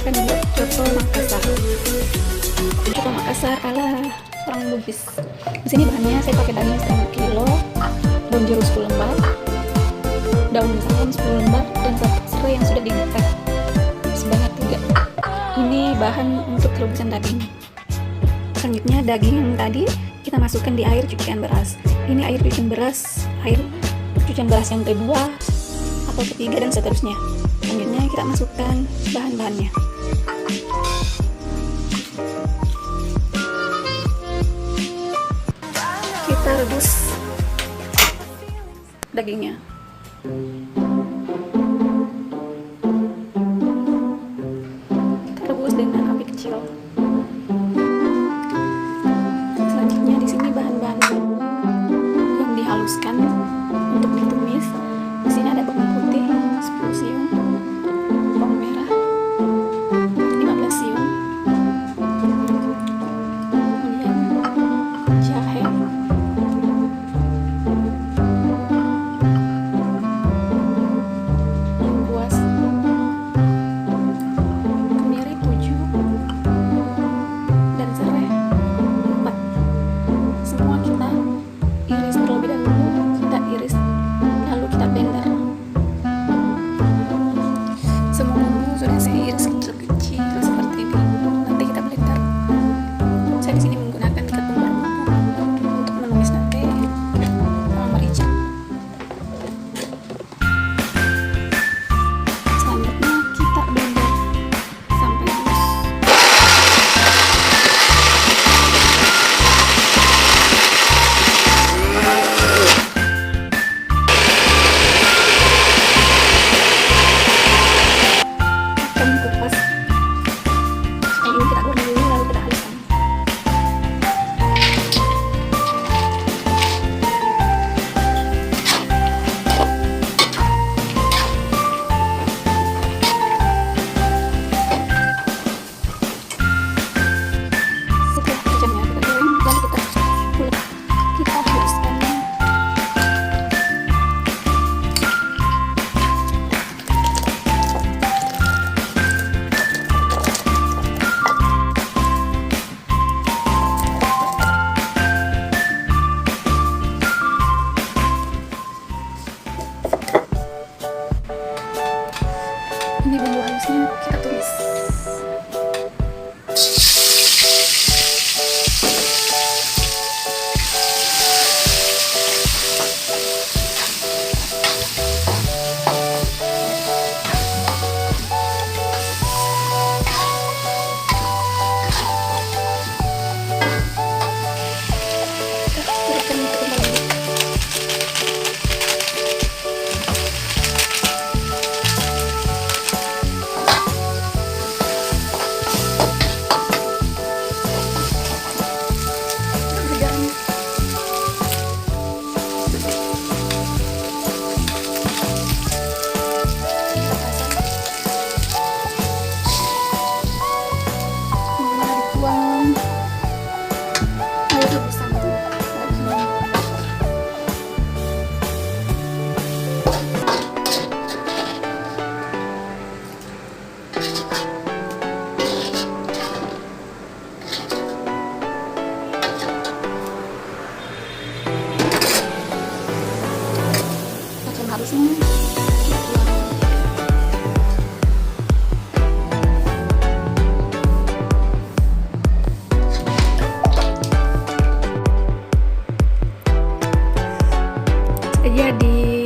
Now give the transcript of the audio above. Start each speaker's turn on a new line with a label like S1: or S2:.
S1: akan buat coto Makassar. Coto Makassar ala orang Bugis. Di sini bahannya saya pakai daging setengah kilo, daun jeruk 10 lembar, daun salam 10 lembar, dan serai yang sudah digeprek sebanyak 3. Ini bahan untuk rebusan daging. Selanjutnya daging yang tadi kita masukkan di air cucian beras. Ini air cucian beras yang kedua atau ketiga dan seterusnya. Selanjutnya kita masukkan bahan-bahannya. Kita rebus dagingnya. Kita rebus dengan api kecil. Selanjutnya di sini bahan-bahan yang dihaluskan untuk ditumis. Di sini ada bawang putih 10 siung, bawang merah 15 siung, kemudian jahe, lengkuas, kemiri 7, dan Sere 4. Semua kita iris terlebih dahulu, lalu kita blender. Semua bumbu sudah saya iris kecil-kecil seperti ini. Nanti kita blender. Saya di sini menggunakan lembar bumbu untuk menumis nanti sama merica. Selanjutnya kita blender sampai halus. Kupas. Ini kita goreng dulu lalu kita haluskan. Setelah kacangnya kita goreng lalu kita haluskan. Ini bumbu halusnya kita tumis. Kita berikan ke kembali. Harusnya jadi